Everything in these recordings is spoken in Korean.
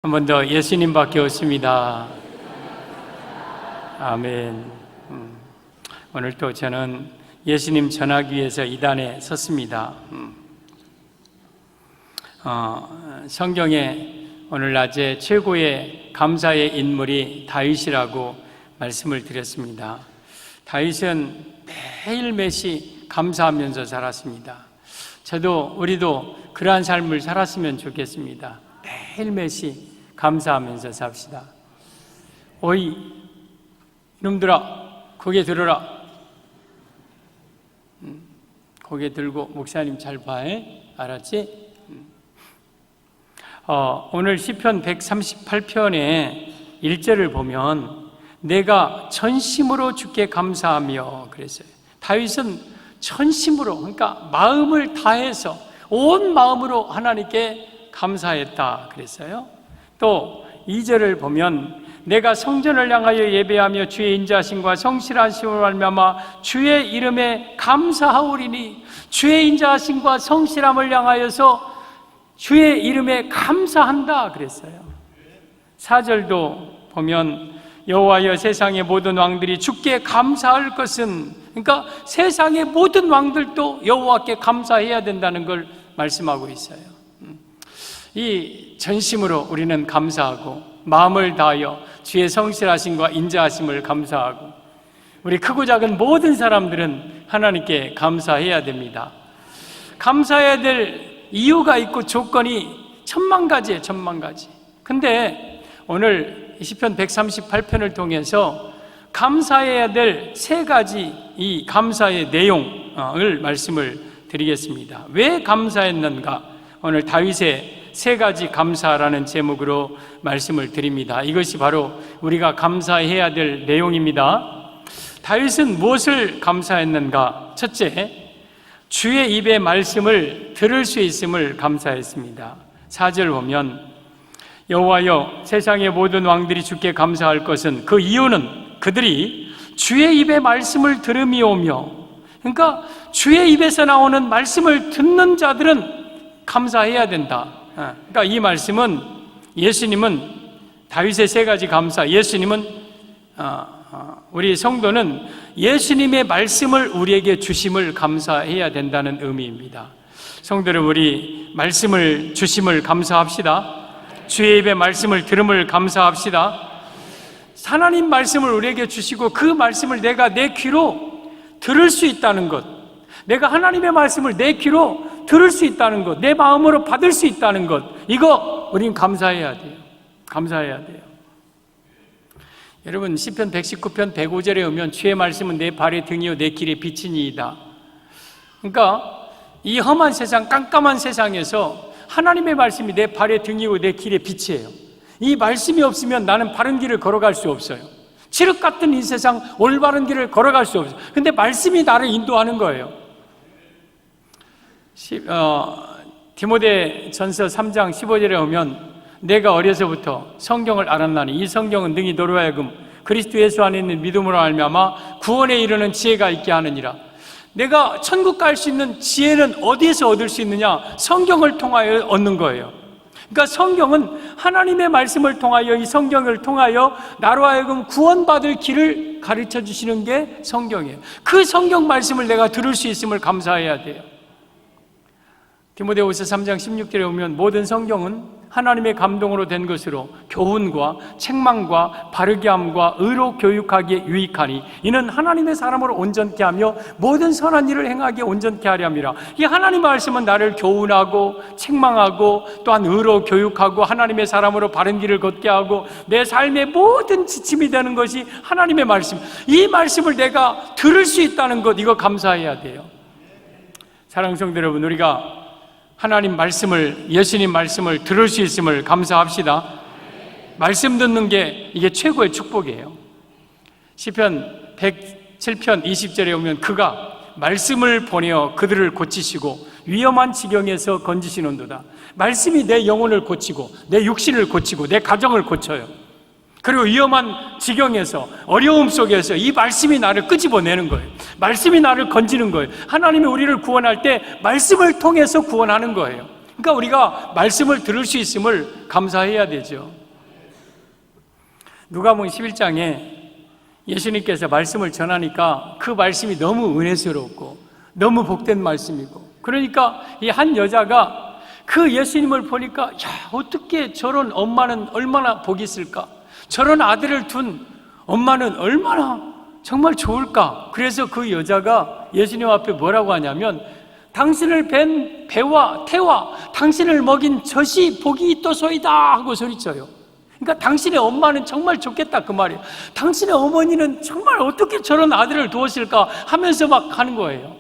한 번 더 예수님밖에 없습니다. 아멘. 오늘 또 저는 예수님 전하기 위해서 이 단에 섰습니다. 성경에 오늘 낮에 최고의 감사의 인물이 다윗이라고 말씀을 드렸습니다. 다윗은 매일매시 감사하면서 살았습니다. 우리도 그러한 삶을 살았으면 좋겠습니다. 매일매시 감사하면서 삽시다. 오이 이놈들아 고개 들어라. 고개 들고 목사님 잘 봐. 알았지? 오늘 시편 138편의 1절을 보면 내가 전심으로 주께 감사하며 그랬어요. 다윗은 전심으로, 그러니까 마음을 다해서 온 마음으로 하나님께 감사했다 그랬어요. 또 2절을 보면 내가 성전을 향하여 예배하며 주의 인자하심과 성실하심을 말미암아 주의 이름에 감사하오리니, 주의 인자하심과 성실함을 향하여서 주의 이름에 감사한다 그랬어요. 4절도 보면 여호와여 세상의 모든 왕들이 주께 감사할 것은, 그러니까 세상의 모든 왕들도 여호와께 감사해야 된다는 걸 말씀하고 있어요. 이 전심으로 우리는 감사하고 마음을 다하여 주의 성실하심과 인자하심을 감사하고, 우리 크고 작은 모든 사람들은 하나님께 감사해야 됩니다. 감사해야 될 이유가 있고 조건이 천만 가지예요. 천만 가지. 근데 오늘 시편 138편을 통해서 감사해야 될 세 가지 이 감사의 내용을 말씀을 드리겠습니다. 왜 감사했는가? 오늘 다윗의 세 가지 감사라는 제목으로 말씀을 드립니다. 이것이 바로 우리가 감사해야 될 내용입니다. 다윗은 무엇을 감사했는가? 첫째, 주의 입의 말씀을 들을 수 있음을 감사했습니다. 4절 보면 여호와여 세상의 모든 왕들이 주께 감사할 것은, 그 이유는 그들이 주의 입의 말씀을 들음이오며, 그러니까 주의 입에서 나오는 말씀을 듣는 자들은 감사해야 된다. 그러니까 이 말씀은, 예수님은 다윗의 세 가지 감사, 예수님은 우리 성도는 예수님의 말씀을 우리에게 주심을 감사해야 된다는 의미입니다. 성도는 우리 말씀을 주심을 감사합시다. 주의 입의 말씀을 들음을 감사합시다. 하나님 말씀을 우리에게 주시고 그 말씀을 내가 내 귀로 들을 수 있다는 것, 내가 하나님의 말씀을 내 귀로 들을 수 있다는 것, 내 마음으로 받을 수 있다는 것, 이거 우린 감사해야 돼요. 감사해야 돼요. 여러분, 시편 119편 105절에 오면 주의 말씀은 내 발의 등이요 내 길의 빛이니이다. 그러니까 이 험한 세상, 깜깜한 세상에서 하나님의 말씀이 내 발의 등이고 내 길의 빛이에요. 이 말씀이 없으면 나는 바른 길을 걸어갈 수 없어요. 칠흑 같은 이 세상 올바른 길을 걸어갈 수 없어요. 근데 말씀이 나를 인도하는 거예요. 디모데전서 3장 15절에 오면 내가 어려서부터 성경을 알았나니 이 성경은 능히 너로 하여금 그리스도 예수 안에 있는 믿음으로 말미암아 구원에 이르는 지혜가 있게 하느니라. 내가 천국 갈 수 있는 지혜는 어디에서 얻을 수 있느냐? 성경을 통하여 얻는 거예요. 그러니까 성경은 하나님의 말씀을 통하여, 이 성경을 통하여 나로 하여금 구원받을 길을 가르쳐 주시는 게 성경이에요. 그 성경 말씀을 내가 들을 수 있음을 감사해야 돼요. 디모데후서 3장 16절에 보면 모든 성경은 하나님의 감동으로 된 것으로 교훈과 책망과 바르게 함과 의로 교육하기에 유익하니 이는 하나님의 사람을 온전케 하며 모든 선한 일을 행하기에 온전케 하려 함이라. 이 하나님의 말씀은 나를 교훈하고 책망하고 또한 의로 교육하고 하나님의 사람으로 바른 길을 걷게 하고 내 삶의 모든 지침이 되는 것이 하나님의 말씀. 이 말씀을 내가 들을 수 있다는 것, 이거 감사해야 돼요. 사랑하는 성도 여러분, 우리가 하나님 말씀을, 예수님 말씀을 들을 수 있음을 감사합시다. 말씀 듣는 게 이게 최고의 축복이에요. 시편 107편 20절에 오면 그가 말씀을 보내어 그들을 고치시고 위험한 지경에서 건지시는도다. 말씀이 내 영혼을 고치고 내 육신을 고치고 내 가정을 고쳐요. 그리고 위험한 지경에서, 어려움 속에서 이 말씀이 나를 끄집어내는 거예요. 말씀이 나를 건지는 거예요. 하나님이 우리를 구원할 때 말씀을 통해서 구원하는 거예요. 그러니까 우리가 말씀을 들을 수 있음을 감사해야 되죠. 누가복음 11장에 예수님께서 말씀을 전하니까 그 말씀이 너무 은혜스럽고 너무 복된 말씀이고, 그러니까 이 한 여자가 그 예수님을 보니까 야, 어떻게 저런 엄마는 얼마나 복이 있을까, 저런 아들을 둔 엄마는 얼마나 정말 좋을까. 그래서 그 여자가 예수님 앞에 뭐라고 하냐면, 당신을 뵌 배와 태와 당신을 먹인 젖이 복이 있도소이다 하고 소리쳐요. 그러니까 당신의 엄마는 정말 좋겠다 그 말이에요. 당신의 어머니는 정말 어떻게 저런 아들을 두었을까 하면서 막 하는 거예요.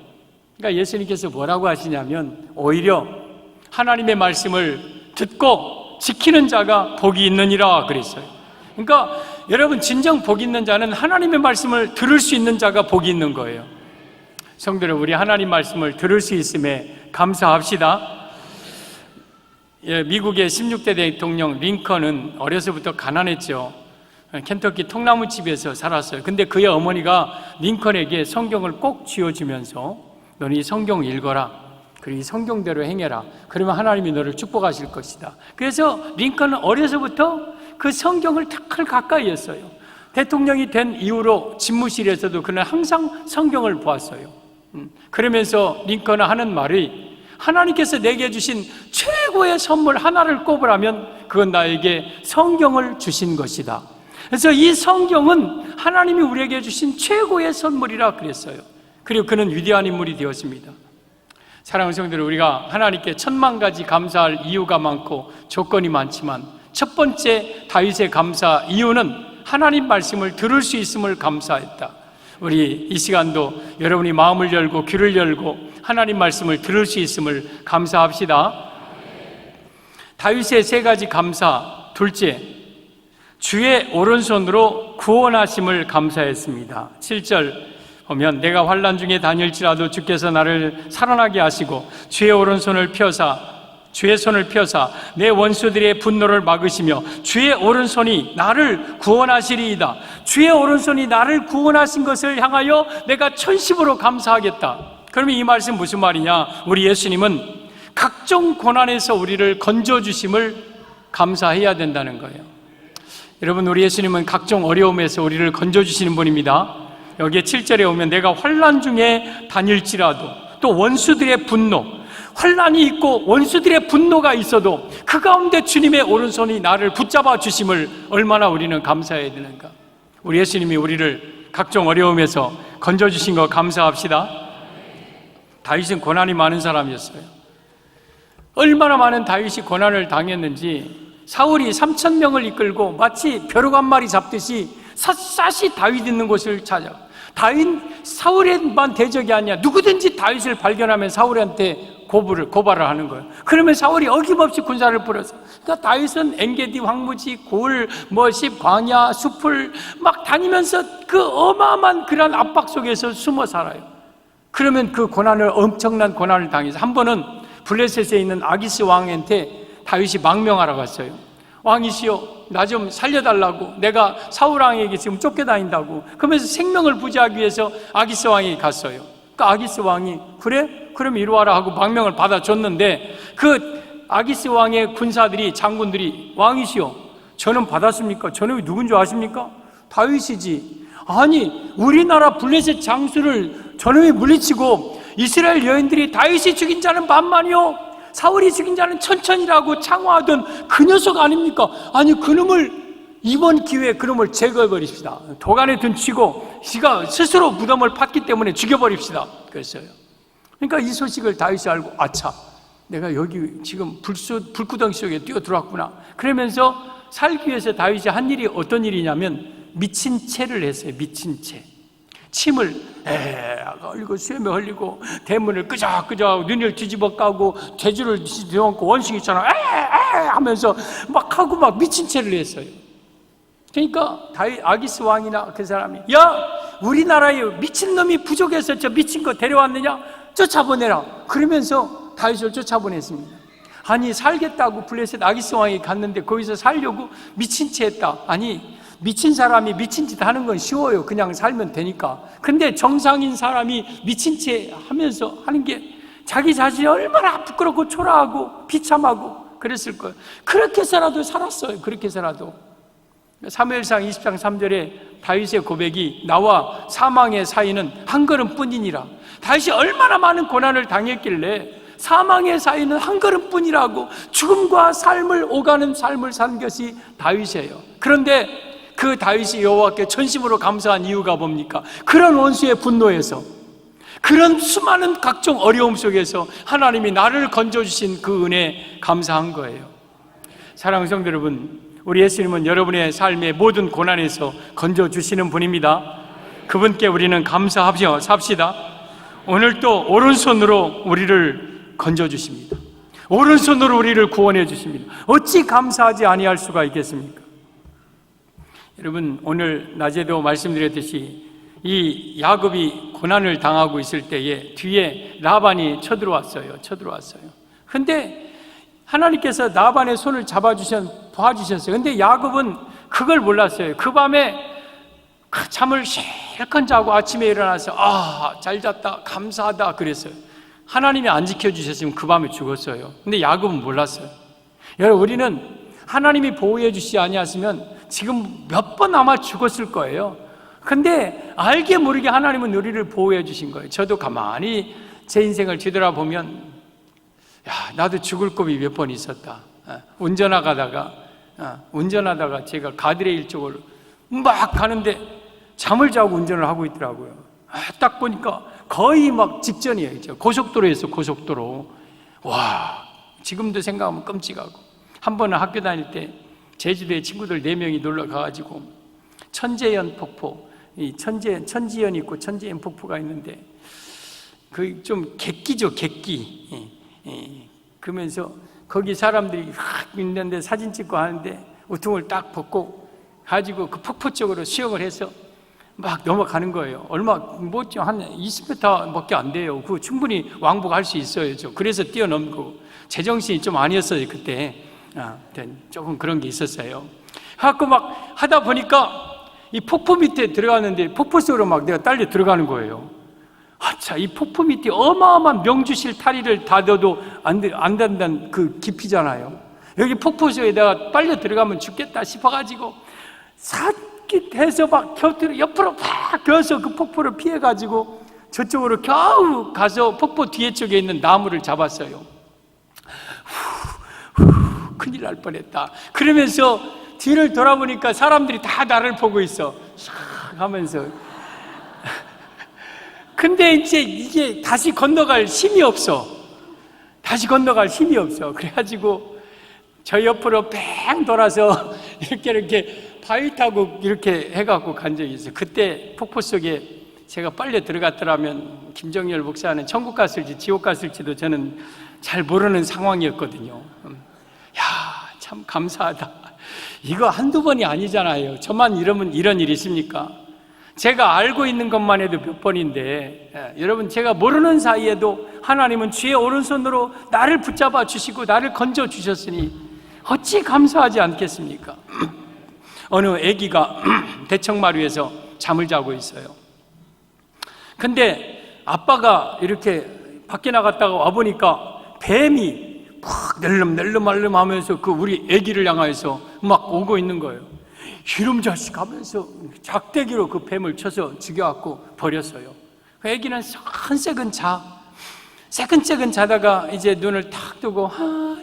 그러니까 예수님께서 뭐라고 하시냐면, 오히려 하나님의 말씀을 듣고 지키는 자가 복이 있느니라 그랬어요. 그러니까 여러분, 진정 복 있는 자는 하나님의 말씀을 들을 수 있는 자가 복이 있는 거예요. 성도들, 우리 하나님 말씀을 들을 수 있음에 감사합시다. 미국의 16대 대통령 링컨은 어려서부터 가난했죠. 켄터키 통나무집에서 살았어요. 근데 그의 어머니가 링컨에게 성경을 꼭 쥐어주면서 너는 이 성경 읽어라, 그리고 이 성경대로 행해라, 그러면 하나님이 너를 축복하실 것이다. 그래서 링컨은 어려서부터 그 성경을 탁 가까이 했어요. 대통령이 된 이후로 집무실에서도 그는 항상 성경을 보았어요. 그러면서 링컨은 하는 말이, 하나님께서 내게 주신 최고의 선물 하나를 꼽으라면 그건 나에게 성경을 주신 것이다. 그래서 이 성경은 하나님이 우리에게 주신 최고의 선물이라 그랬어요. 그리고 그는 위대한 인물이 되었습니다. 사랑하는 성도들, 우리가 하나님께 천만 가지 감사할 이유가 많고 조건이 많지만, 첫 번째 다윗의 감사 이유는 하나님 말씀을 들을 수 있음을 감사했다. 우리 이 시간도 여러분이 마음을 열고 귀를 열고 하나님 말씀을 들을 수 있음을 감사합시다. 다윗의 세 가지 감사. 둘째, 주의 오른손으로 구원하심을 감사했습니다. 7절 보면, 내가 환난 중에 다닐지라도 주께서 나를 살아나게 하시고 주의 오른손을 펴사 주의 손을 펴사 내 원수들의 분노를 막으시며 주의 오른손이 나를 구원하시리이다. 주의 오른손이 나를 구원하신 것을 향하여 내가 천심으로 감사하겠다. 그러면 이 말씀 무슨 말이냐? 우리 예수님은 각종 고난에서 우리를 건져주심을 감사해야 된다는 거예요. 여러분, 우리 예수님은 각종 어려움에서 우리를 건져주시는 분입니다. 여기에 7절에 오면, 내가 환난 중에 다닐지라도, 또 원수들의 분노, 환난이 있고 원수들의 분노가 있어도 그 가운데 주님의 오른손이 나를 붙잡아 주심을 얼마나 우리는 감사해야 되는가. 우리 예수님이 우리를 각종 어려움에서 건져주신 거 감사합시다. 다윗은 고난이 많은 사람이었어요. 얼마나 많은 다윗이 고난을 당했는지, 사울이 3,000명을 이끌고 마치 벼룩 한 마리 잡듯이 샅샅이 다윗 있는 곳을 찾아. 다윗 사울에만 대적이 아니야. 누구든지 다윗을 발견하면 사울한테 고발을 하는 거예요. 그러면 사울이 어김없이 군사를 뿌렸어. 그러니까 다윗은 엔게디 황무지, 골, 십, 광야, 숲을 막 다니면서 그 어마어마한 그런 압박 속에서 숨어 살아요. 그러면 그 고난을, 엄청난 고난을 당해서 한 번은 블레셋에 있는 아기스 왕한테 다윗이 망명하러 갔어요. 왕이시여, 나 좀 살려달라고, 내가 사울 왕에게 지금 쫓겨다닌다고. 그러면서 생명을 부지하기 위해서 아기스 왕에게 갔어요. 그러니까 아기스 왕이, 그래? 그럼 이리 와라 하고 망명을 받아줬는데, 그 아기스 왕의 군사들이, 장군들이, 왕이시여, 저는 받았습니까? 저는 누군 줄 아십니까? 다윗이지. 아니, 우리나라 블레셋 장수를 저놈이 물리치고 이스라엘 여인들이 다윗이 죽인 자는 반만이요, 사울이 죽인 자는 천천이라고 창화하던 그 녀석 아닙니까? 아니, 그놈을 이번 기회에 그놈을 제거해버립시다. 도간에 둔치고 지가 스스로 무덤을 팠기 때문에 죽여버립시다. 그랬어요. 그러니까 이 소식을 다윗이 알고, 아차, 내가 여기 지금 불구덩이 속에 뛰어들어왔구나. 그러면서 살기 위해서 다윗이 한 일이 어떤 일이냐면, 미친 채를 했어요. 미친 채. 침을 흘리고, 수염에 흘리고, 대문을 끄적끄적 눈을 뒤집어 까고, 돼지를 뒤집어놓고, 원숭이처럼 하면서 막 하고 막 미친 채를 했어요. 그러니까 아기스 왕이나 그 사람이, 야, 우리나라에 미친놈이 부족해서 저 미친 거 데려왔느냐? 쫓아보내라. 그러면서 다윗을 쫓아보냈습니다. 아니, 살겠다고 블레셋 아기스 왕이 갔는데 거기서 살려고 미친 채 했다. 아니, 미친 사람이 미친 짓 하는 건 쉬워요. 그냥 살면 되니까. 근데 정상인 사람이 미친 채 하면서 하는 게 자기 자신이 얼마나 부끄럽고 초라하고 비참하고 그랬을 거예요. 그렇게 해서라도 살았어요. 그렇게 해서라도. 사무엘상 20장 3절에 다윗의 고백이 나와 사망의 사이는 한 걸음뿐이니라. 다윗이 얼마나 많은 고난을 당했길래 사망의 사이는 한 걸음뿐이라고 죽음과 삶을 오가는 삶을 산 것이 다윗이에요. 그런데 그 다윗이 여호와께 전심으로 감사한 이유가 뭡니까? 그런 원수의 분노에서, 그런 수많은 각종 어려움 속에서 하나님이 나를 건져주신 그 은혜에 감사한 거예요. 사랑하는 성도 여러분, 우리 예수님은 여러분의 삶의 모든 고난에서 건져주시는 분입니다. 그분께 우리는 감사하며 삽시다. 오늘도 오른손으로 우리를 건져주십니다. 오른손으로 우리를 구원해 주십니다. 어찌 감사하지 아니할 수가 있겠습니까? 여러분, 오늘 낮에도 말씀드렸듯이 이 야곱이 고난을 당하고 있을 때에 뒤에 라반이 쳐들어왔어요. 근데 하나님께서 라반의 손을 도와주셨어요. 근데 야곱은 그걸 몰랐어요. 그 밤에 잠을 실컷 자고 아침에 일어나서 잘 잤다, 감사하다 그랬어요. 하나님이 안 지켜주셨으면 그 밤에 죽었어요. 근데 야곱은 몰랐어요. 여러분, 우리는 하나님이 보호해 주시지 아니하시면 지금 몇 번 아마 죽었을 거예요. 근데 알게 모르게 하나님은 우리를 보호해 주신 거예요. 저도 가만히 제 인생을 뒤돌아보면 나도 죽을 겁이 몇 번 있었다. 운전하다가 제가 가드레일 쪽으로 막 가는데 잠을 자고 운전을 하고 있더라고요. 딱 보니까 거의 막 직전이에요. 고속도로에서 고속도로. 와, 지금도 생각하면 끔찍하고. 한 번은 학교 다닐 때 제주도에 친구들 4명이 놀러 가가지고 천재연 폭포, 이 천지연 있고 천재연 폭포가 있는데 그 좀 객기죠, 객기. 그러면서 거기 사람들이 있는데 사진 찍고 하는데 우통을 딱 벗고 가지고 그 폭포 쪽으로 수영을 해서 막 넘어가는 거예요. 얼마 뭐죠? 한 20m밖에 안 돼요. 그거 충분히 왕복할 수 있어요. 그래서 뛰어넘는 거고. 제정신이 좀 아니었어요 그때. 조금 그런 게 있었어요. 하고 막 하다 보니까 이 폭포 밑에 들어갔는데 폭포 속으로 막 내가 딸려 들어가는 거예요. 이 폭포 밑에 어마어마한 명주실 타리를 닫아도 안 된다는 그 깊이잖아요. 여기 폭포 속에 내가 빨려 들어가면 죽겠다 싶어가지고 해서 막 곁으로 옆으로 팍 겨서 그 폭포를 피해가지고 저쪽으로 겨우 가서 폭포 뒤에 쪽에 있는 나무를 잡았어요. 큰일 날 뻔했다. 그러면서 뒤를 돌아보니까 사람들이 다 나를 보고 있어. 샥 하면서. 근데 이제 이게 다시 건너갈 힘이 없어. 그래가지고 저 옆으로 뺑 돌아서 이렇게 바위 타고 이렇게 해갖고 간 적이 있어요. 그때 폭포 속에 제가 빨려 들어갔더라면 김정열 목사는 천국 갔을지 지옥 갔을지도 저는 잘 모르는 상황이었거든요. 참 감사하다. 이거 한두 번이 아니잖아요. 저만 이러면 이런 일이 있습니까? 제가 알고 있는 것만 해도 몇 번인데, 여러분, 제가 모르는 사이에도 하나님은 주의 오른손으로 나를 붙잡아 주시고 나를 건져 주셨으니 어찌 감사하지 않겠습니까? 어느 아기가 대청마루에서 잠을 자고 있어요. 근데 아빠가 이렇게 밖에 나갔다가 와보니까 뱀이 막 낼름낼름 하면서 그 우리 아기를 향해서 막 오고 있는 거예요. 이놈 자식 하면서 작대기로 그 뱀을 쳐서 죽여갖고 버렸어요. 그 아기는 새근새근 자다가 이제 눈을 탁 뜨고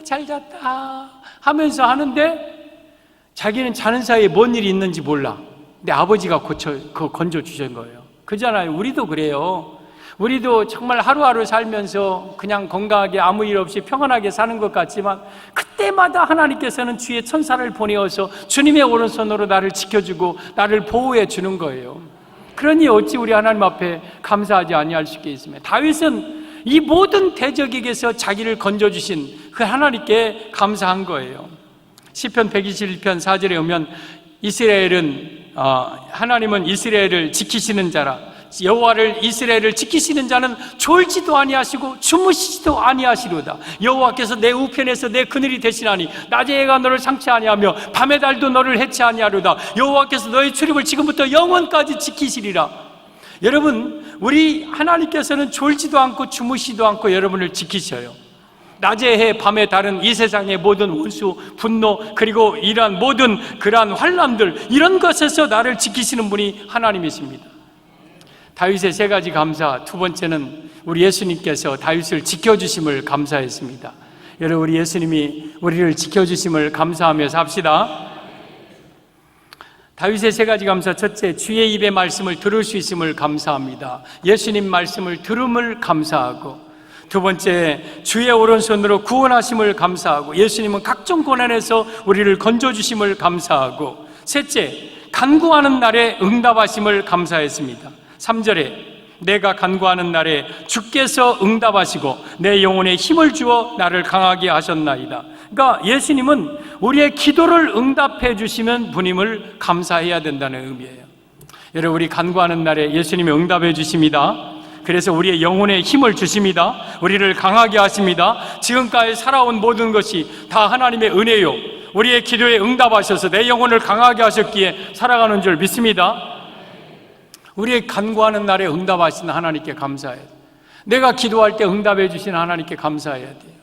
잘 잤다 하면서 하는데 자기는 자는 사이에 뭔 일이 있는지 몰라. 근데 아버지가 건져 주신 거예요. 그잖아요. 우리도 그래요. 우리도 정말 하루하루 살면서 그냥 건강하게 아무 일 없이 평안하게 사는 것 같지만 그때마다 하나님께서는 주의 천사를 보내어서 주님의 오른손으로 나를 지켜주고 나를 보호해 주는 거예요. 그러니 어찌 우리 하나님 앞에 감사하지 아니할 수 있겠습니까? 다윗은 이 모든 대적에게서 자기를 건져주신 그 하나님께 감사한 거예요. 시편 121편 4절에 오면 하나님은 이스라엘을 지키시는 자라. 여호와를 이스라엘을 지키시는 자는 졸지도 아니하시고 주무시지도 아니하시로다. 여호와께서 내 우편에서 내 그늘이 되시나니 낮에 해가 너를 상치 아니하며 밤의 달도 너를 해치 아니하로다. 여호와께서 너의 출입을 지금부터 영원까지 지키시리라. 여러분, 우리 하나님께서는 졸지도 않고 주무시도 않고 여러분을 지키셔요. 낮에 해 밤에 다른 이 세상의 모든 원수, 분노, 그리고 이러한 모든 그러한 환난들, 이런 것에서 나를 지키시는 분이 하나님이십니다. 다윗의 세 가지 감사, 두 번째는 우리 예수님께서 다윗을 지켜주심을 감사했습니다. 여러분, 우리 예수님이 우리를 지켜주심을 감사하며 삽시다. 다윗의 세 가지 감사, 첫째, 주의 입의 말씀을 들을 수 있음을 감사합니다. 예수님 말씀을 들음을 감사하고, 두 번째, 주의 오른손으로 구원하심을 감사하고, 예수님은 각종 고난에서 우리를 건져주심을 감사하고, 셋째, 간구하는 날에 응답하심을 감사했습니다. 3절에 내가 간구하는 날에 주께서 응답하시고 내 영혼에 힘을 주어 나를 강하게 하셨나이다. 그러니까 예수님은 우리의 기도를 응답해 주시는 분임을 감사해야 된다는 의미예요. 여러분, 우리 간구하는 날에 예수님이 응답해 주십니다. 그래서 우리의 영혼에 힘을 주십니다. 우리를 강하게 하십니다. 지금까지 살아온 모든 것이 다 하나님의 은혜요, 우리의 기도에 응답하셔서 내 영혼을 강하게 하셨기에 살아가는 줄 믿습니다. 우리의 간구하는 날에 응답하시는 하나님께 감사해야 돼요. 내가 기도할 때 응답해 주시는 하나님께 감사해야 돼요.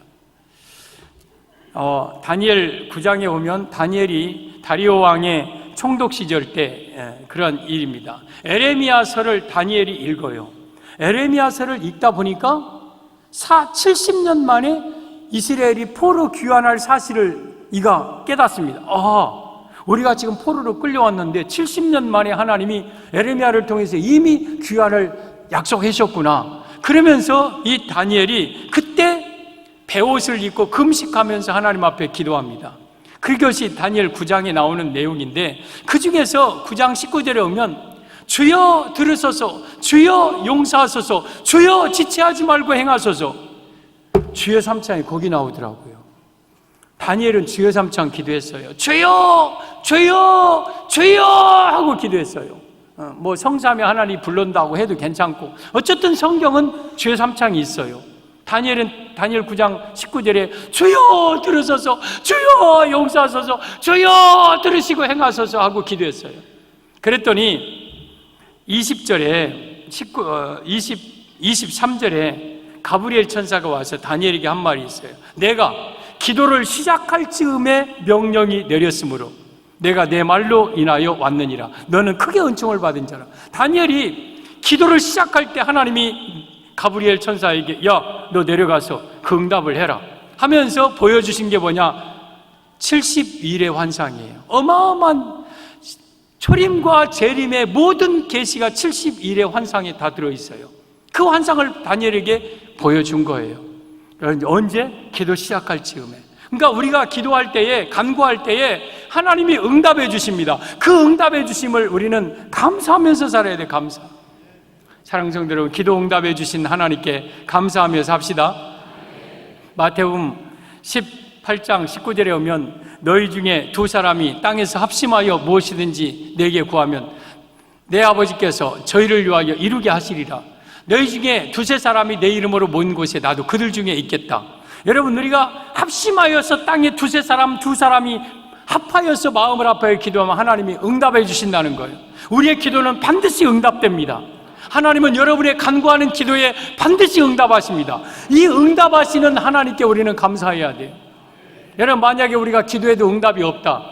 다니엘 9장에 오면 다니엘이 다리오 왕의 총독 시절 때 그런 일입니다. 에레미야서를 다니엘이 읽어요. 에레미야서를 읽다 보니까 70년 만에 이스라엘이 포로 귀환할 사실을 이가 깨닫습니다. 우리가 지금 포로로 끌려왔는데 70년 만에 하나님이 에레미야를 통해서 이미 귀환을 약속하셨구나. 그러면서 이 다니엘이 그때 베옷을 입고 금식하면서 하나님 앞에 기도합니다. 그것이 다니엘 9장에 나오는 내용인데, 그 중에서 9장 19절에 오면 주여 들으소서, 주여 용서하소서, 주여 지체하지 말고 행하소서, 주여 삼창이 거기 나오더라고요. 다니엘은 주여 삼창 기도했어요. 주여, 주여, 주여 하고 기도했어요. 뭐 성사하며 하나님 불른다고 해도 괜찮고, 어쨌든 성경은 주여 삼창이 있어요. 다니엘은 다니엘 9장 19절에 주여 들으소서, 주여 용서하소서, 주여 들으시고 행하소서 하고 기도했어요. 그랬더니 20절에 23절에 가브리엘 천사가 와서 다니엘에게 한 말이 있어요. 내가 기도를 시작할 즈음에 명령이 내렸으므로 내가 내 말로 인하여 왔느니라. 너는 크게 은총을 받은 자라. 다니엘이 기도를 시작할 때 하나님이 가브리엘 천사에게 야, 너 내려가서 그 응답을 해라 하면서 보여주신 게 뭐냐? 70일의 환상이에요. 어마어마한 초림과 재림의 모든 계시가 70일의 환상에 다 들어있어요. 그 환상을 다니엘에게 보여준 거예요. 언제? 기도 시작할 즈음에. 그러니까 우리가 기도할 때에, 간구할 때에 하나님이 응답해 주십니다. 그 응답해 주심을 우리는 감사하면서 살아야 돼. 감사. 사랑하는 성도 여러분, 기도 응답해 주신 하나님께 감사하며 삽시다. 마태복음 18장 19절에 오면 너희 중에 두 사람이 땅에서 합심하여 무엇이든지 내게 구하면 내 아버지께서 저희를 위하여 이루게 하시리라. 너희 중에 두세 사람이 내 이름으로 모인 곳에 나도 그들 중에 있겠다. 여러분, 우리가 합심하여서 땅에 두 사람이 합하여서 마음을 합하여 기도하면 하나님이 응답해 주신다는 거예요. 우리의 기도는 반드시 응답됩니다. 하나님은 여러분의 간구하는 기도에 반드시 응답하십니다. 이 응답하시는 하나님께 우리는 감사해야 돼요. 여러분, 만약에 우리가 기도해도 응답이 없다,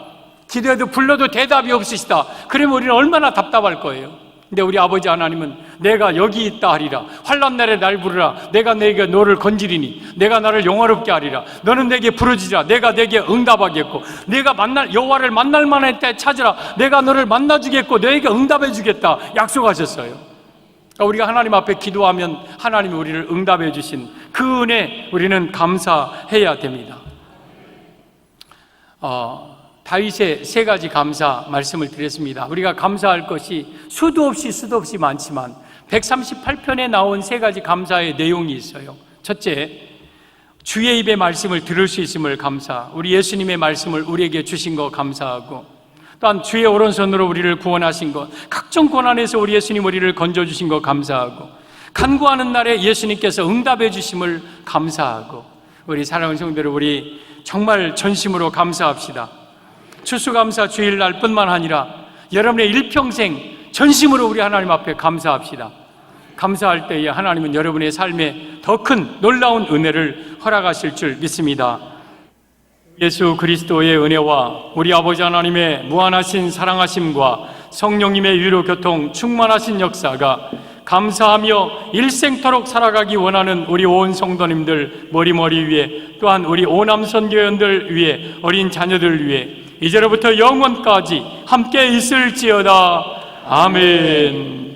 기도해도 불러도 대답이 없으시다, 그러면 우리는 얼마나 답답할 거예요. 근데 우리 아버지 하나님은 내가 여기 있다 하리라. 환난 날에 날 부르라. 내가 내게 너를 건지리니 내가 나를 영화롭게 하리라. 너는 내게 부르짖으라. 내가 내게 응답하겠고, 내가 여호와를 만날 만한 때 찾으라. 내가 너를 만나주겠고 너에게 응답해 주겠다 약속하셨어요. 그러니까 우리가 하나님 앞에 기도하면 하나님이 우리를 응답해 주신 그 은혜 우리는 감사해야 됩니다. 다윗의 세 가지 감사 말씀을 드렸습니다. 우리가 감사할 것이 수도 없이 많지만 138편에 나온 세 가지 감사의 내용이 있어요. 첫째, 주의 입의 말씀을 들을 수 있음을 감사, 우리 예수님의 말씀을 우리에게 주신 거 감사하고, 또한 주의 오른손으로 우리를 구원하신 것, 각종 고난에서 우리 예수님 우리를 건져주신 거 감사하고, 간구하는 날에 예수님께서 응답해 주심을 감사하고, 우리 사랑하는 성도들, 우리 정말 전심으로 감사합시다. 추수감사 주일날 뿐만 아니라 여러분의 일평생 전심으로 우리 하나님 앞에 감사합시다. 감사할 때에 하나님은 여러분의 삶에 더 큰 놀라운 은혜를 허락하실 줄 믿습니다. 예수 그리스도의 은혜와 우리 아버지 하나님의 무한하신 사랑하심과 성령님의 위로 교통 충만하신 역사가 감사하며 일생토록 살아가기 원하는 우리 온 성도님들 머리머리 위에, 또한 우리 오남 선교연들 위에, 어린 자녀들 위에 이제로부터 영원까지 함께 있을지어다. 아멘.